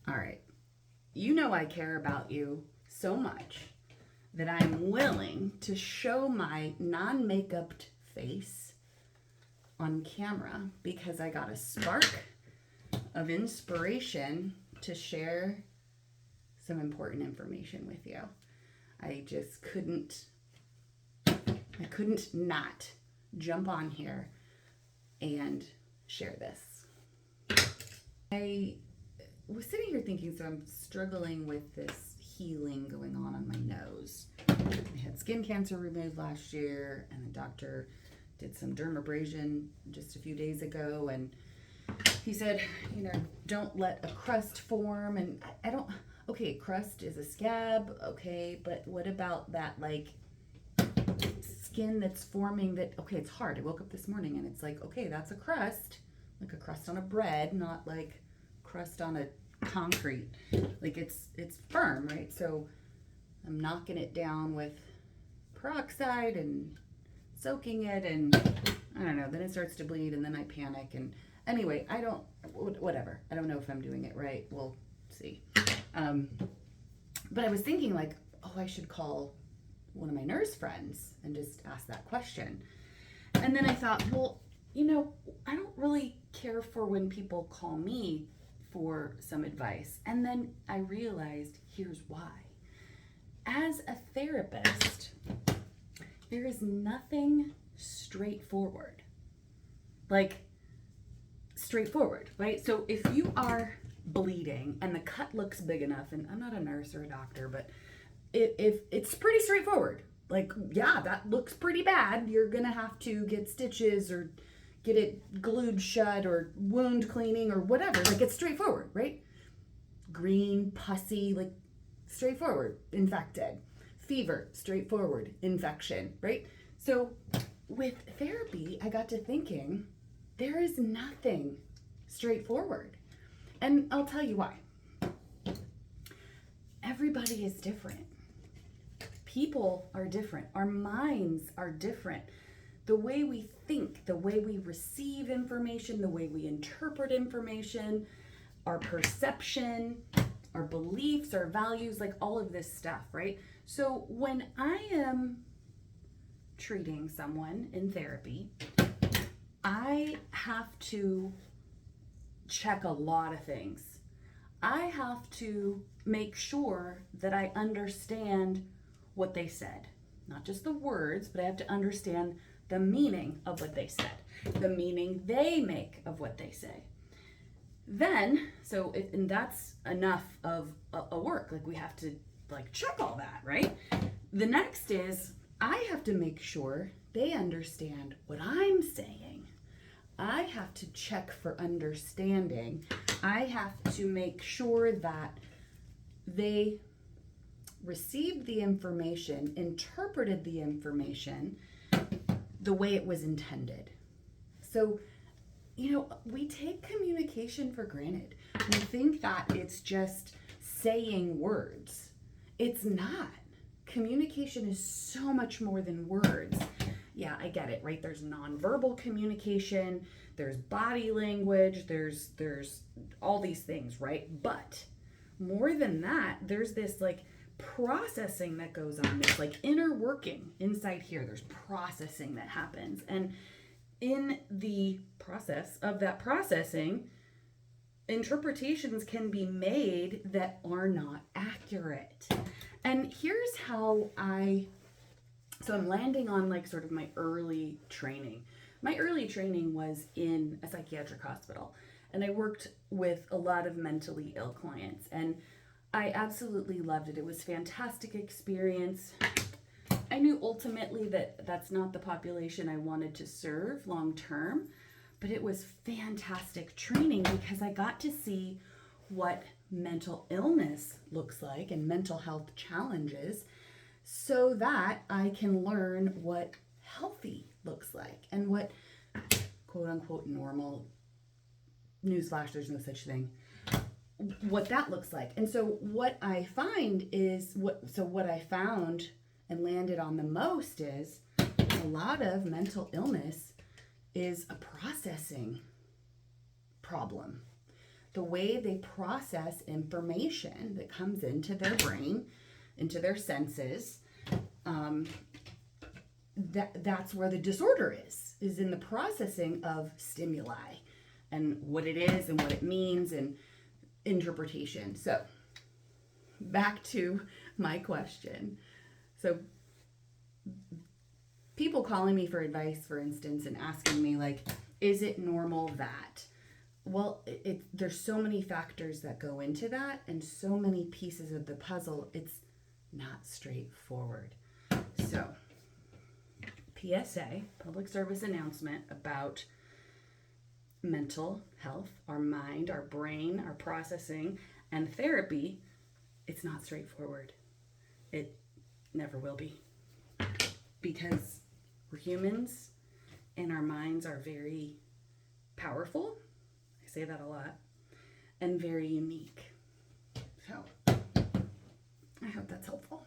All right. You know I care about you so much that I'm willing to show my non makeuped face on camera because I got a spark of inspiration to share some important information with you. I just couldn't not jump on here and share this. I was sitting here thinking, so I'm struggling with this healing going on my nose. I had skin cancer removed last year, and the doctor did some dermabrasion just a few days ago, and he said, don't let a crust form. And I don't, okay, crust is a scab, okay, but what about that, like, skin that's forming that, okay, it's hard. I woke up this morning and it's like, okay, that's a crust, like a crust on a bread, not like crust on a concrete. Like it's firm, right? So I'm knocking it down with peroxide and soaking it, and I don't know, then it starts to bleed and then I panic. And anyway, whatever. I don't know if I'm doing it right. We'll see. But I was thinking like, oh, I should call one of my nurse friends and just ask that question. And then I thought, well, I don't really care for when people call me for some advice. And then I realized here's why. As a therapist, there is nothing straightforward. Like, straightforward, right? So if you are bleeding and the cut looks big enough, and I'm not a nurse or a doctor, but if it's pretty straightforward, like, yeah, that looks pretty bad, you're gonna have to get stitches or get it glued shut or wound cleaning or whatever. Like, it's straightforward, right? Green, pussy, like, straightforward, infected. Fever, straightforward, infection, right? So with therapy, I got to thinking, there is nothing straightforward. And I'll tell you why. Everybody is different. People are different. Our minds are different. The way we think, the way we receive information, the way we interpret information, our perception, our beliefs, our values, like all of this stuff, right? So when I am treating someone in therapy, I have to check a lot of things. I have to make sure that I understand what they said. Not just the words, but I have to understand the meaning of what they said, the meaning they make of what they say. Then, and that's enough of a work. Like, we have to check all that, right? The next is I have to make sure they understand what I'm saying. I have to check for understanding. I have to make sure that they received the information, interpreted the information the way it was intended. So, we take communication for granted. We think that it's just saying words. It's not. Communication is so much more than words. Yeah, I get it, right? There's nonverbal communication, there's body language, there's all these things, right? But more than that, there's this processing that goes on, this inner working inside here. There's processing that happens. And in the process of that processing, interpretations can be made that are not accurate. And here's how I'm landing on sort of my early training. My early training was in a psychiatric hospital, and I worked with a lot of mentally ill clients, and I absolutely loved it. It was a fantastic experience. I knew ultimately that that's not the population I wanted to serve long term, but it was fantastic training because I got to see what mental illness looks like and mental health challenges so that I can learn what healthy looks like and what quote unquote normal, newsflash, there's no such thing, what that looks like. And so what I find is what I found and landed on the most is a lot of mental illness is a processing problem. the way they process information that comes into their brain, into their senses, that's where the disorder is in the processing of stimuli and what it is and what it means and interpretation. So back to my question. So people calling me for advice, for instance, and asking me like, is it normal that? Well, there's so many factors that go into that and so many pieces of the puzzle. It's not straightforward. So, PSA, public service announcement about mental health, our mind, our brain, our processing, and therapy. It's not straightforward. It never will be. Because we're humans and our minds are very powerful. I say that a lot. And very unique. So, I hope that's helpful.